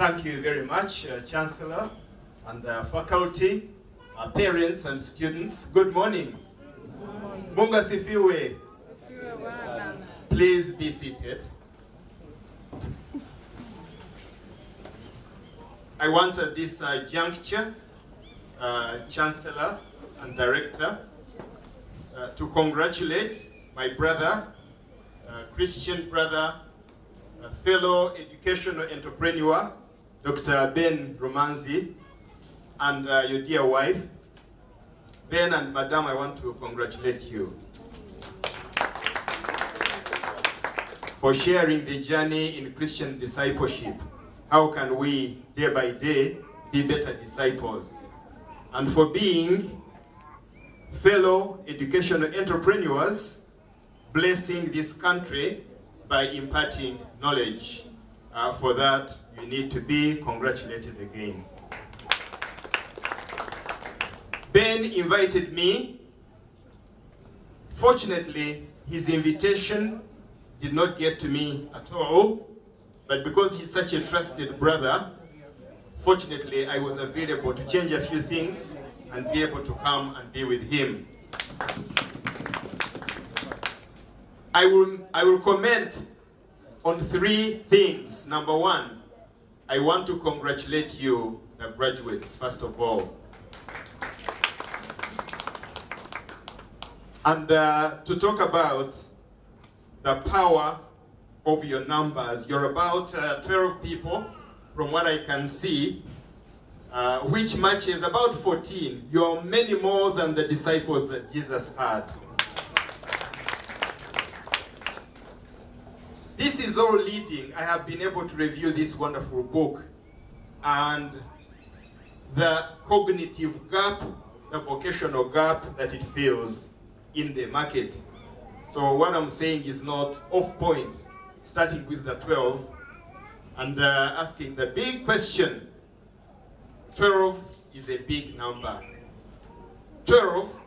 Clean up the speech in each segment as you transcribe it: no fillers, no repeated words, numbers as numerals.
Thank you very much, Chancellor and faculty, parents and students. Good morning. Mungu asifiwe. Please be seated. I want at this juncture, Chancellor and Director, to congratulate my brother, Christian brother, fellow educational entrepreneur, Dr. Ben Rumanzi, and your dear wife. Ben and Madam, I want to congratulate you for sharing the journey in Christian discipleship. How can we, day by day, be better disciples? And for being fellow educational entrepreneurs, blessing this country by imparting knowledge. For that, you need to be congratulated again. Ben invited me. Fortunately, his invitation did not get to me at all, but because he's such a trusted brother, fortunately, I was available to change a few things and be able to come and be with him. I will comment on 3 things. Number 1, I want to congratulate you, the graduates, first of all. And to talk about the power of your numbers. You're about 12 people, from what I can see, which matches about 14. You're many more than the disciples that Jesus had. This is all leading. I have been able to review this wonderful book and the cognitive gap, the vocational gap that it fills in the market. So what I'm saying is not off point, starting with the 12 and asking the big question. 12 is a big number. 12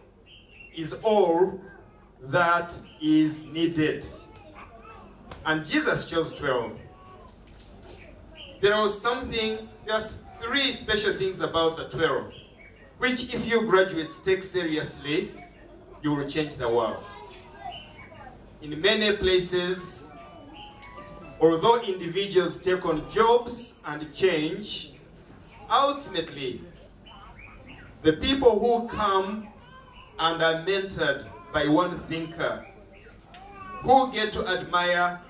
is all that is needed. And Jesus chose 12. There was just 3 special things about the 12, which if you graduates take seriously, you will change the world. In many places, although individuals take on jobs and change, ultimately, the people who come and are mentored by one thinker, who get to admire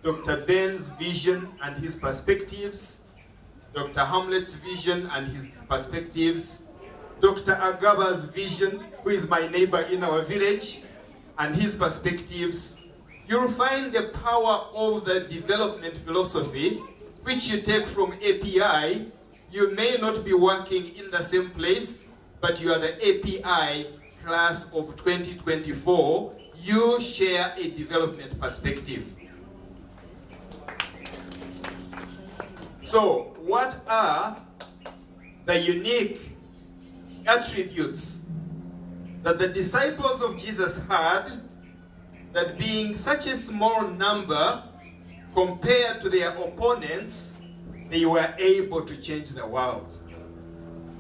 Dr. Ben's vision and his perspectives, Dr. Hamlet's vision and his perspectives, Dr. Agaba's vision, who is my neighbor in our village, and his perspectives, you'll find the power of the development philosophy, which you take from API. You may not be working in the same place, but you are the API class of 2024. You share a development perspective. So, what are the unique attributes that the disciples of Jesus had, that being such a small number compared to their opponents, they were able to change the world?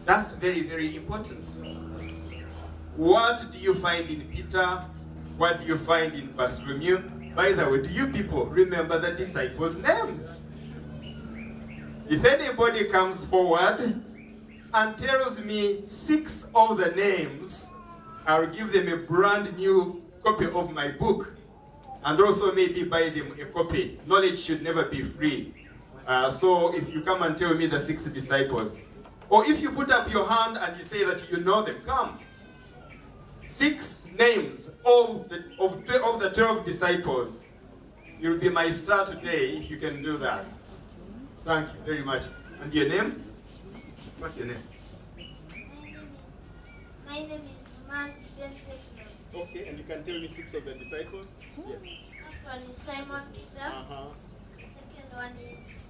That's very, very important. What do you find in Peter? What do you find in Bartholomew? By the way, do you people remember the disciples' names? If anybody comes forward and tells me 6 of the names, I'll give them a brand new copy of my book, and also maybe buy them a copy. Knowledge should never be free. So if you come and tell me the 6 disciples, or if you put up your hand and you say that you know them, come. 6 names of the 12 disciples. You'll be my star today if you can do that. Thank you very much. And your name? What's your name? My name is Rumanzi. Okay, and you can tell me 6 of the disciples? Yes. First one is Simon Peter. Second one is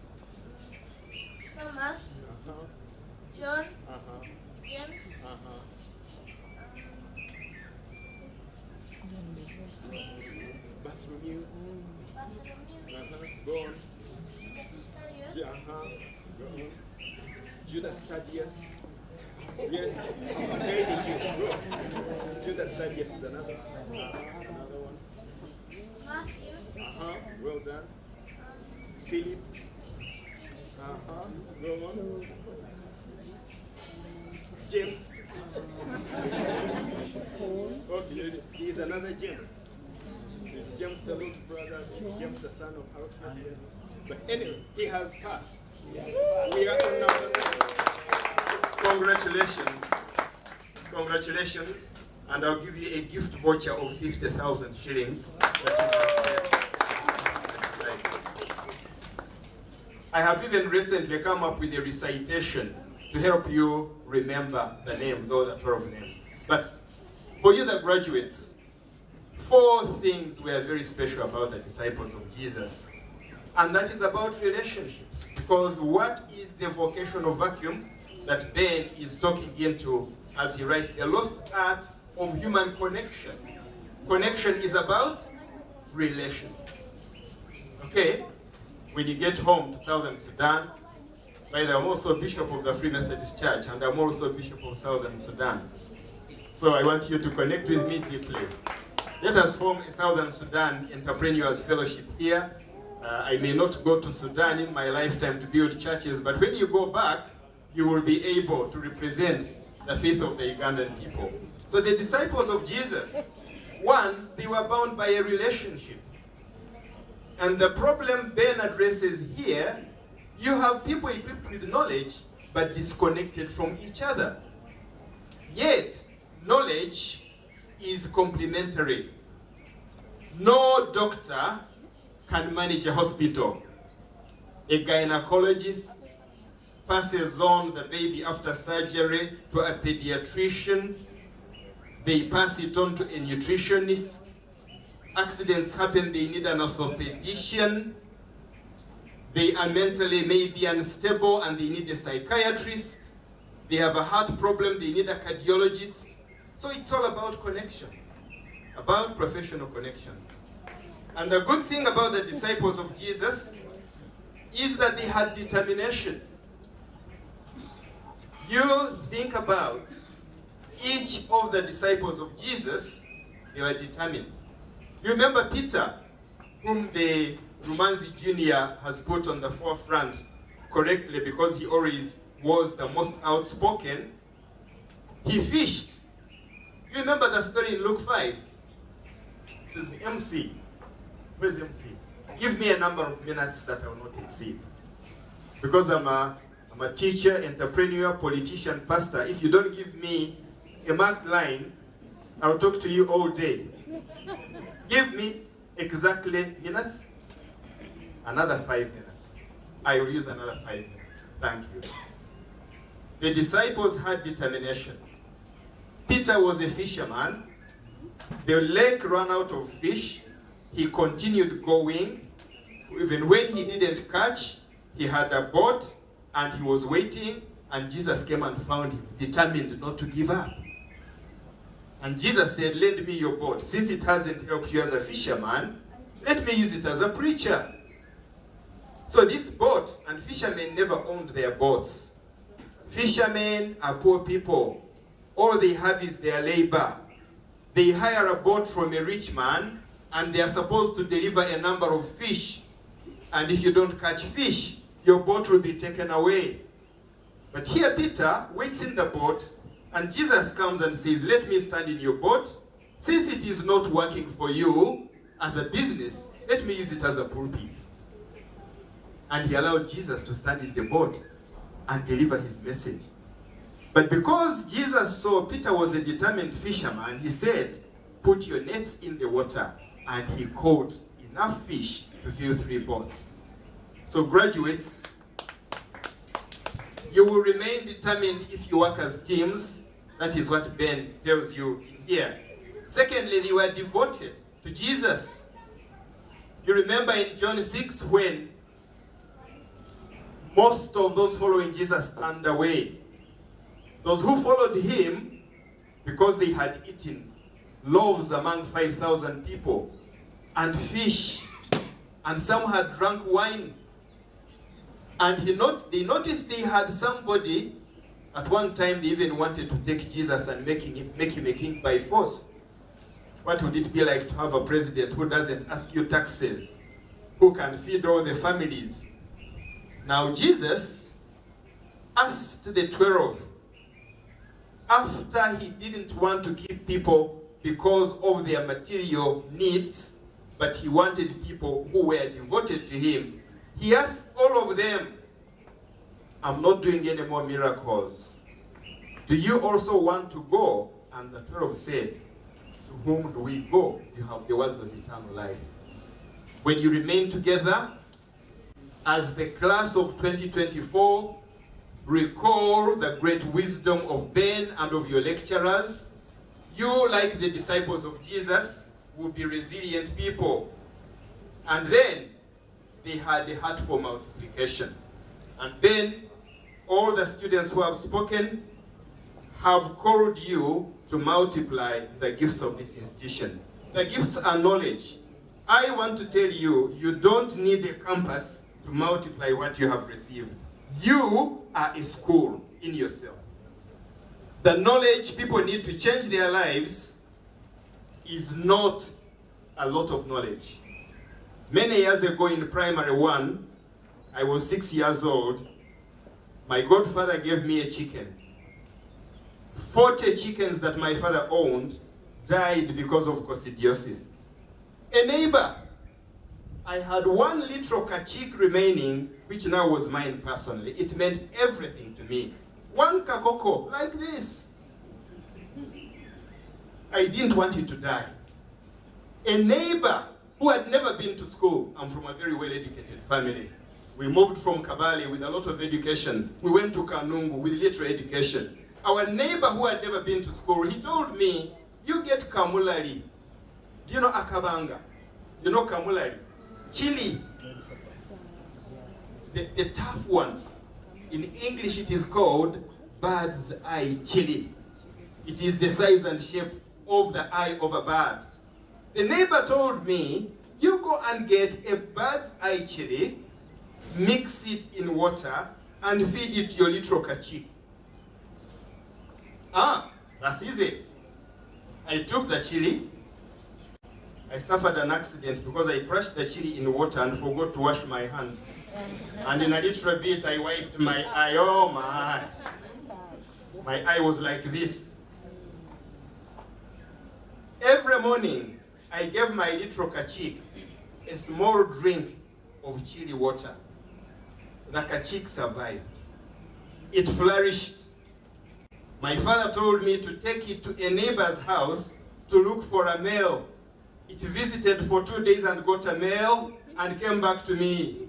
Thomas. John. James. Bartholomew. Go on. Judas Iscariot. Yeah, Judas Thaddeus. Yes. Okay, good. Judas Thaddeus is another. Another one. Matthew. Well done. Philip. Go on. James. Okay, he's another James. There's James the lost brother. There's James the son of Alphaeus. But anyway, he has passed. We are on number 9. Congratulations. Congratulations. And I'll give you a gift voucher of 50,000 shillings that you can spend. Right. I have even recently come up with a recitation to help you remember the names, all the 12 names. But for you, the graduates, 4 things were very special about the disciples of Jesus. And that is about relationships. Because what is the vocational vacuum that Ben is talking into as he writes the lost art of human connection? Connection is about relationships. Okay? When you get home to Southern Sudan, by the way, I'm also Bishop of the Free Methodist Church, and I'm also Bishop of Southern Sudan. So I want you to connect with me deeply. Let us form a Southern Sudan Entrepreneurs Fellowship here. I may not go to Sudan in my lifetime to build churches, but when you go back, you will be able to represent the faith of the Ugandan people. So the disciples of Jesus, one, they were bound by a relationship. And the problem Ben addresses here, you have people equipped with knowledge, but disconnected from each other. Yet, knowledge is complementary. No doctor can manage a hospital. A gynecologist passes on the baby after surgery to a pediatrician. They pass it on to a nutritionist. Accidents happen, they need an orthopedician. They are mentally maybe unstable and they need a psychiatrist. They have a heart problem, they need a cardiologist. So it's all about connections, about professional connections. And the good thing about the disciples of Jesus is that they had determination. You think about each of the disciples of Jesus, they were determined. You remember Peter, whom the Rumanzi Jr. has put on the forefront correctly because he always was the most outspoken. He fished. You remember the story in Luke 5? Excuse me, MC. Where's MC? Give me a number of minutes that I will not exceed. Because I'm a teacher, entrepreneur, politician, pastor. If you don't give me a marked line, I'll talk to you all day. Give me exactly minutes. Another 5 minutes. I will use another 5 minutes. Thank you. The disciples had determination. Peter was a fisherman. The lake ran out of fish. He continued going. Even when he didn't catch, he had a boat and he was waiting, and Jesus came and found him, determined not to give up. And Jesus said, "Lend me your boat. Since it hasn't helped you as a fisherman, let me use it as a preacher." So this boat, and fishermen never owned their boats. Fishermen are poor people. All they have is their labor. They hire a boat from a rich man, and they are supposed to deliver a number of fish. And if you don't catch fish, your boat will be taken away. But here Peter waits in the boat, and Jesus comes and says, "Let me stand in your boat. Since it is not working for you as a business, let me use it as a pulpit." And he allowed Jesus to stand in the boat and deliver his message. But because Jesus saw Peter was a determined fisherman, he said, "Put your nets in the water." And he caught enough fish to fill 3 boats. So graduates, you will remain determined if you work as teams. That is what Ben tells you here. Secondly, they were devoted to Jesus. You remember in John 6 when most of those following Jesus turned away. Those who followed him, because they had eaten loaves among 5,000 people and fish, and some had drunk wine. And they noticed they had somebody. At one time, they even wanted to take Jesus and make him a king by force. What would it be like to have a president who doesn't ask you taxes, who can feed all the families? Now Jesus asked the 12, after he didn't want to keep people because of their material needs, but he wanted people who were devoted to him. He asked all of them, I'm not doing any more miracles. Do you also want to go? And the 12 said, to whom do we go? You have the words of eternal life. When you remain together as the class of 2024, recall the great wisdom of Ben and of your lecturers. You, like the disciples of Jesus, will be resilient people. And then they had a heart for multiplication. And then all the students who have spoken have called you to multiply the gifts of this institution. The gifts are knowledge. I want to tell you, you don't need a campus to multiply what you have received. You are a school in yourself. The knowledge people need to change their lives is not a lot of knowledge. Many years ago in primary 1, I was 6 years old. My godfather gave me a chicken. 40 chickens that my father owned died because of coccidiosis. A neighbor, I had 1 little kachik remaining, which now was mine personally. It meant everything to me. 1 kakoko, like this. I didn't want it to die. A neighbor who had never been to school. I'm from a very well-educated family. We moved from Kabale with a lot of education. We went to Kanungu with little education. Our neighbor who had never been to school, he told me, you get kamulari. Do you know akabanga? You know kamulari? Chili. The tough one. In English it is called bird's eye chili. It is the size and shape of the eye of a bird. The neighbor told me, you go and get a bird's eye chili, mix it in water, and feed it to your little kachik. That's easy. I took the chili. I suffered an accident because I crushed the chili in water and forgot to wash my hands. And in a little bit, I wiped my eye. Oh my. My eye was like this. Every morning, I gave my little kachik a small drink of chili water. The kachik survived. It flourished. My father told me to take it to a neighbor's house to look for a male. It visited for 2 days and got a male and came back to me.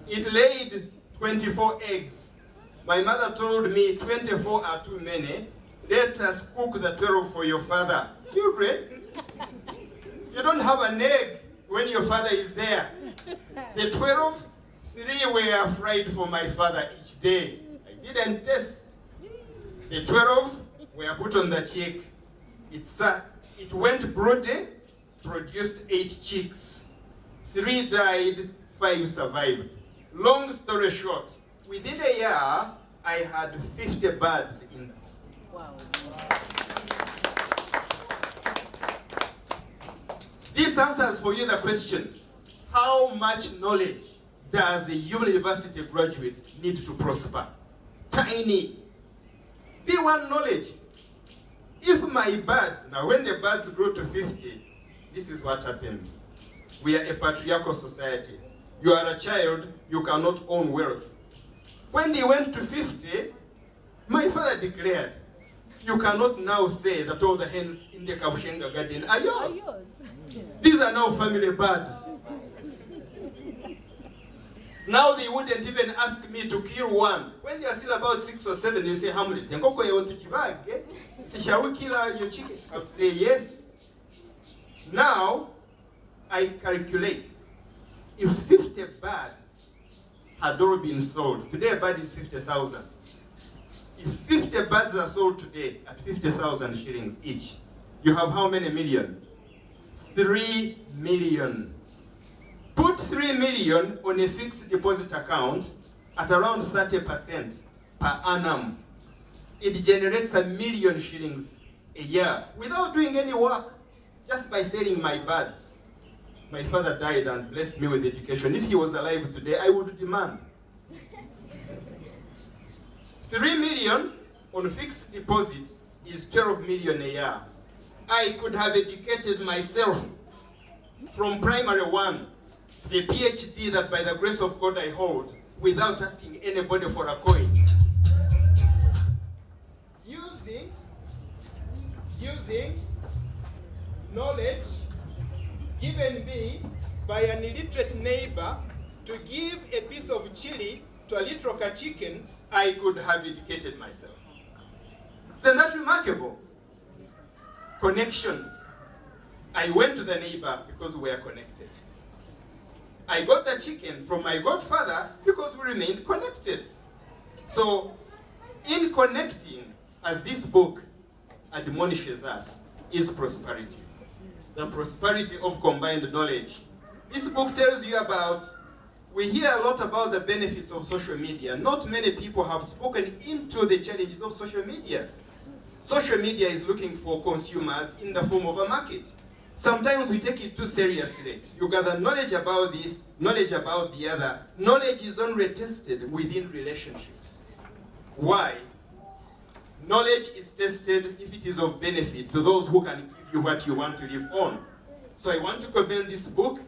It laid 24 eggs. My mother told me 24 are too many. Let us cook the 12 for your father. Children, you don't have an egg when your father is there. The 12, 3 were fried for my father each day. I didn't taste. The 12 were put on the cheek. It went broody, produced 8 chicks. 3 died, 5 survived. Long story short, within a year, I had 50 birds in them. Wow. This answers for you the question, how much knowledge does a university graduate need to prosper? Tiny. P1 knowledge. If my birds, now when the birds grow to 50, this is what happened. We are a patriarchal society. You are a child, you cannot own wealth. When they went to 50, my father declared, you cannot now say that all the hens in the Kabushenga garden are yours. These are now family birds. Now they wouldn't even ask me to kill one. When they are still about 6 or 7, they say, Hamlet, shall we kill your chicken? I would say yes. Now, I calculate. If 50 birds had all been sold, today a bird is 50,000. If 50 birds are sold today at 50,000 shillings each, you have how many million? 3 million. Put 3 million on a fixed deposit account at around 30% per annum. It generates 1 million shillings a year without doing any work, just by selling my birds. My father died and blessed me with education. If he was alive today, I would demand 3 million on fixed deposit is 12 million a year. I could have educated myself from primary 1 to the PhD that by the grace of God I hold without asking anybody for a coin. Using knowledge given me by an illiterate neighbor to give a piece of chili to a litroka chicken, I could have educated myself. Isn't that remarkable? Connections. I went to the neighbor because we were connected. I got the chicken from my godfather because we remained connected. So, in connecting, as this book admonishes us, is prosperity. The prosperity of combined knowledge. This book tells you about, we hear a lot about the benefits of social media. Not many people have spoken into the challenges of social media. Social media is looking for consumers in the form of a market. Sometimes we take it too seriously. You gather knowledge about this, knowledge about the other. Knowledge is only tested within relationships. Why? Knowledge is tested if it is of benefit to those who can give you what you want to live on. So I want to commend this book.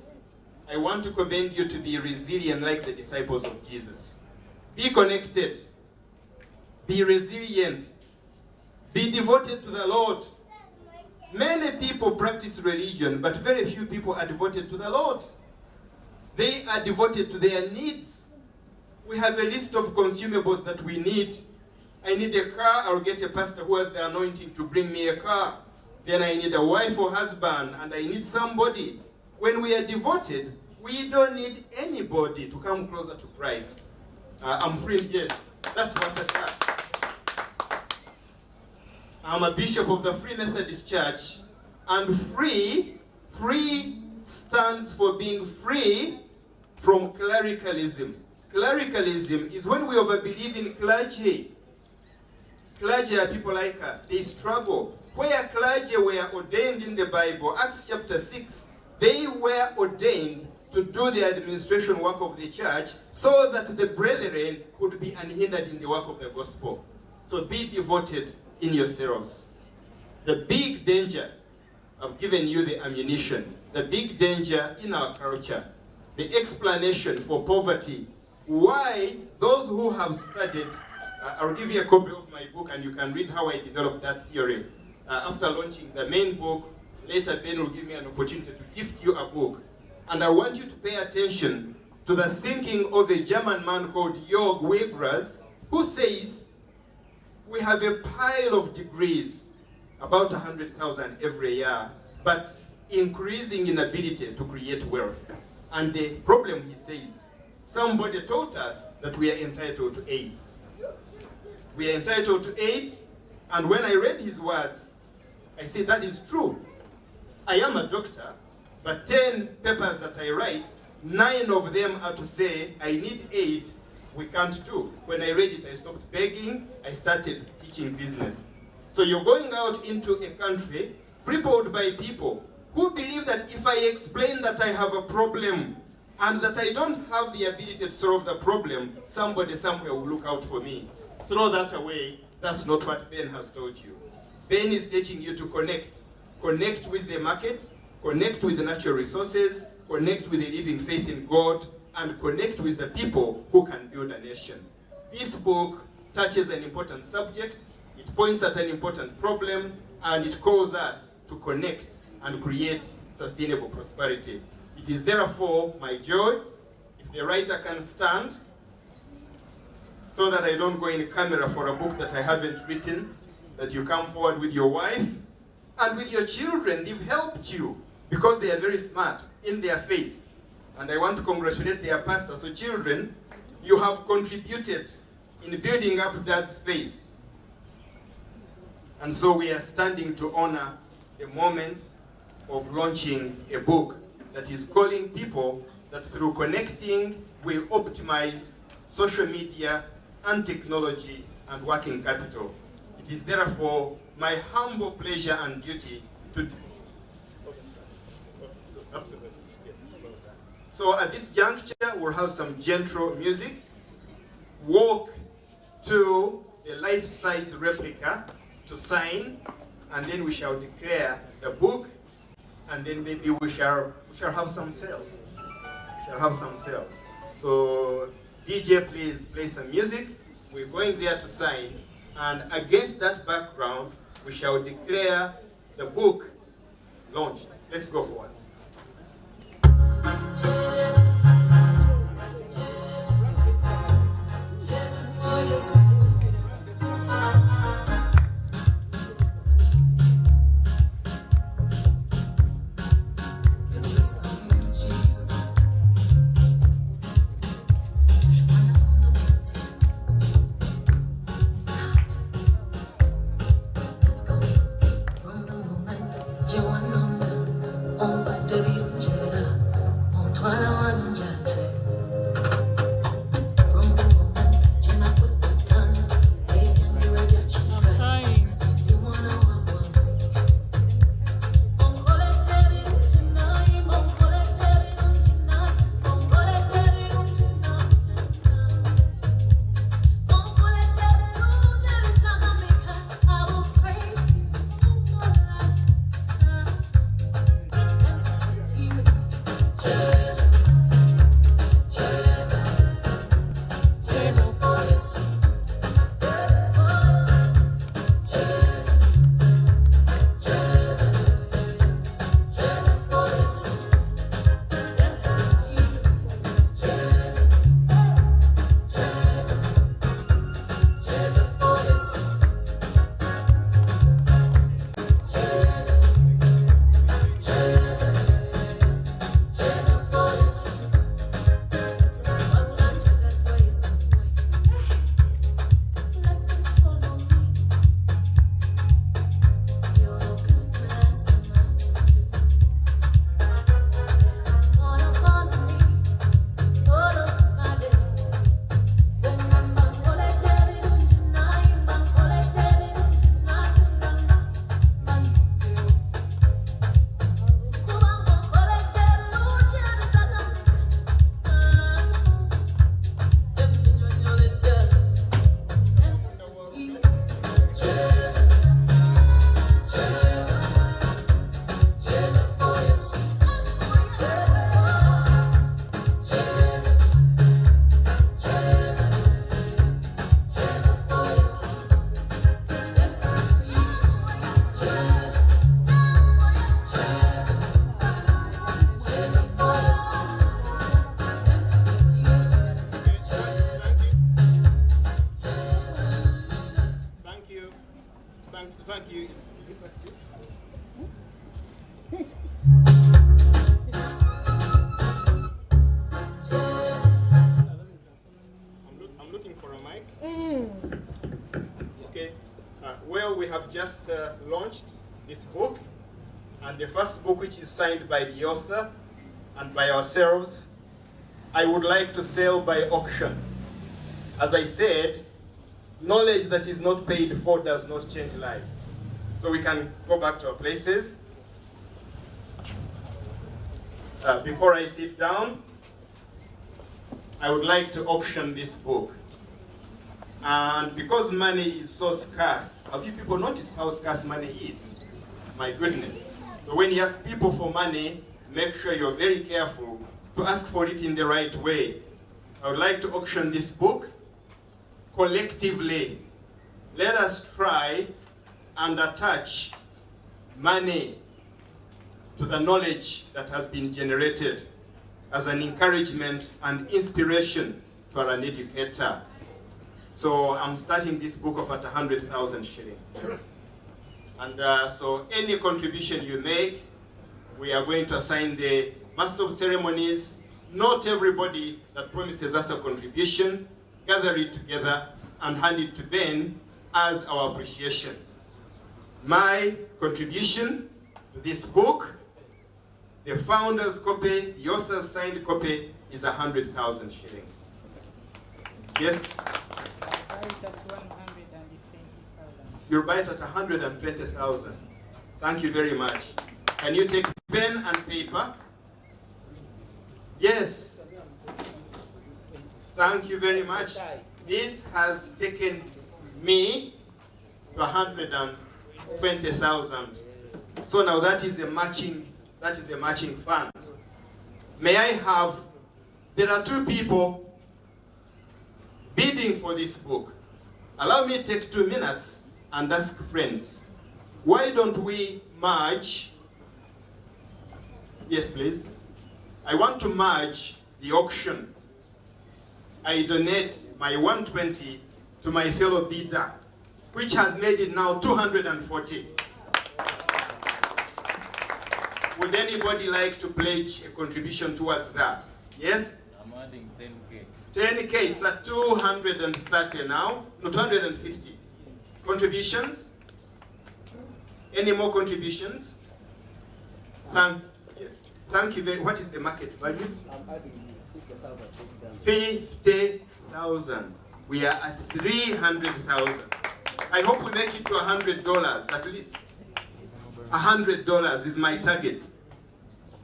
I want to commend you to be resilient like the disciples of Jesus. Be connected. Be resilient. Be devoted to the Lord. Many people practice religion, but very few people are devoted to the Lord. They are devoted to their needs. We have a list of consumables that we need. I need a car, I'll get a pastor who has the anointing to bring me a car. Then I need a wife or husband, and I need somebody. When we are devoted, we don't need anybody to come closer to Christ. I'm free, yes. That's what's the church. I'm a bishop of the Free Methodist Church, and free stands for being free from clericalism. Clericalism is when we overbelieve in clergy. Clergy are people like us. They struggle. Where clergy were ordained in the Bible, Acts chapter 6, they were ordained to do the administration work of the church so that the brethren could be unhindered in the work of the gospel. So be devoted in yourselves. The big danger, I've given you the ammunition, the big danger in our culture, the explanation for poverty, why those who have studied, I'll give you a copy of my book and you can read how I developed that theory. After launching the main book, later Ben will give me an opportunity to gift you a book. And I want you to pay attention to the thinking of a German man called Jörg Wegras, who says, we have a pile of degrees, about 100,000 every year, but increasing inability to create wealth. And the problem, he says, somebody taught us that we are entitled to 8. We are entitled to 8, and when I read his words, I said, that is true. I am a doctor, but 10 papers that I write, 9 of them are to say, I need 8, we can't do. When I read it, I stopped begging, I started teaching business. So you're going out into a country crippled by people who believe that if I explain that I have a problem and that I don't have the ability to solve the problem, somebody somewhere will look out for me. Throw that away. That's not what Ben has taught you. Ben is teaching you to connect. Connect with the market, connect with the natural resources, connect with the living faith in God, and connect with the people who can build a nation. This book touches an important subject, it points at an important problem, and it calls us to connect and create sustainable prosperity. It is therefore my joy, if the writer can stand, so that I don't go in camera for a book that I haven't written, that you come forward with your wife and with your children. They've helped you because they are very smart in their faith. And I want to congratulate their pastor. So children, you have contributed in building up Dad's faith. And so we are standing to honor the moment of launching a book that is calling people that through connecting we optimize social media, and technology and working capital. It is therefore my humble pleasure and duty to... Absolutely. Yes, about that. So at this juncture, we'll have some gentle music. Walk to a life-size replica to sign, and then we shall declare the book, and then maybe we shall have some sales. We shall have some sales. So DJ, please play some music. We're going there to sign, and against that background, we shall declare the book launched. Let's go forward. Thank you. Is this active? I'm looking for a mic. Okay. Well, we have just launched this book, and the first book, which is signed by the author and by ourselves, I would like to sell by auction. As I said, knowledge that is not paid for does not change lives. So we can go back to our places. Before I sit down, I would like to auction this book. And because money is so scarce, have you people noticed how scarce money is? My goodness. So when you ask people for money, make sure you're very careful to ask for it in the right way. I would like to auction this book collectively. Let us try and attach money to the knowledge that has been generated as an encouragement and inspiration for an educator. So I'm starting this book off at 100,000 shillings. And so any contribution you make, we are going to assign the Master of Ceremonies. Not everybody that promises us a contribution, gather it together and hand it to Ben as our appreciation. My contribution to this book, the founder's copy, the author's signed copy, is 100,000 shillings. Yes? You'll buy it at 120,000. Thank you very much. Can you take pen and paper? Yes. Thank you very much. This has taken me to 120,000. So now that is a matching fund. May I have, there are two people bidding for this book. Allow me to take 2 minutes and ask friends, why don't we merge? Yes, please. I want to merge the auction. I donate my 120 to my fellow bidder, which has made it now 240. Would anybody like to pledge a contribution towards that? Yes? I'm adding 10K. 10K, it's at 230 now. No, 250. Contributions? Any more contributions? Yes. Thank you very much. What is the market value? I'm adding 50,000. 50,000. We are at 300,000. I hope we make it to $100 at least. $100 is my target.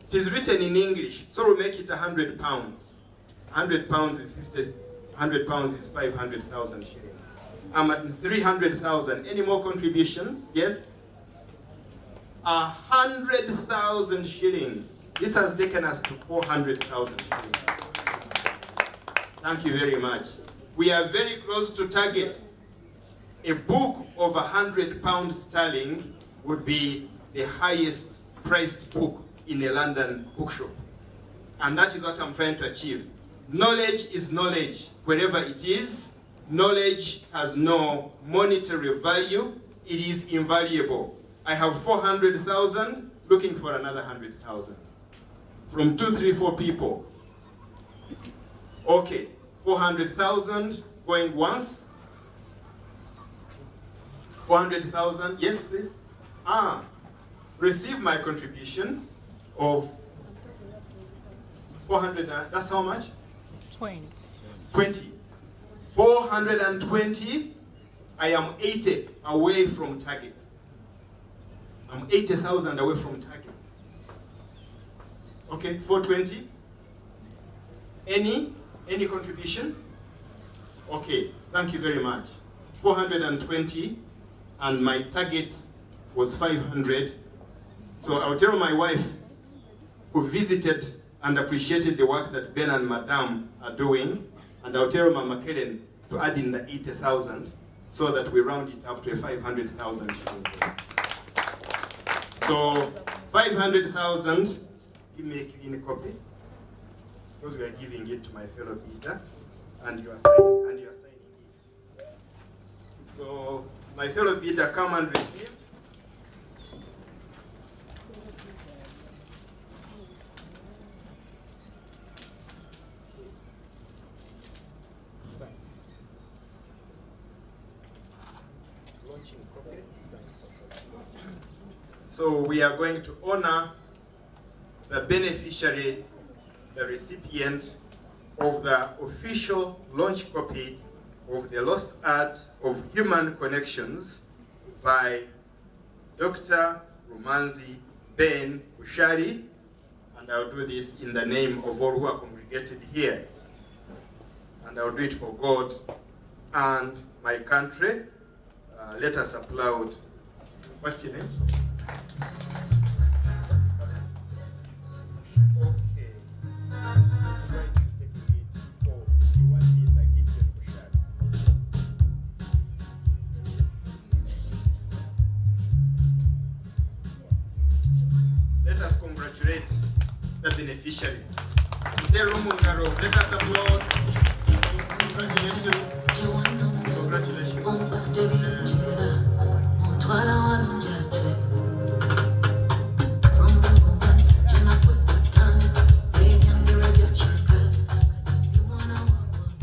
It is written in English, so we'll make it 100 pounds. 100 pounds is 50. 100 pounds is 500,000 shillings. I'm at 300,000. Any more contributions? Yes? 100,000 shillings. This has taken us to 400,000 shillings. Thank you very much. We are very close to target. A book of £100 sterling would be the highest priced book in a London bookshop. And that is what I'm trying to achieve. Knowledge is knowledge. Wherever it is, knowledge has no monetary value. It is invaluable. I have 400,000, looking for another 100,000. From 2, 3, 4 people. Okay, 400,000 going once. 400,000, yes please. Receive my contribution of 400, that's how much? 20. 420, I am 80 away from target. I'm 80,000 away from target. Okay, 420. Any contribution? Okay, thank you very much. 420, and my target was 500. So I'll tell my wife, who visited and appreciated the work that Ben and Madame are doing, and I'll tell Mama Kellen to add in the 80,000 so that we round it up to a 500,000 shilling. So 500,000, give me a clean copy, because we are giving it to my fellow bidder, and you are signing it. So my fellow bidder, come and receive. So we are going to honor the beneficiary, the recipient of the official launch copy of The Lost Art of Human Connections by Dr. Rumanzi Ben Ushari, and I'll do this in the name of all who are congregated here. And I'll do it for God and my country. Let us applaud. What's your name? Okay. So right is taking it for the one in the Gideon Bushari. Let us congratulate the beneficiary. Let us applaud. Congratulations. Congratulations.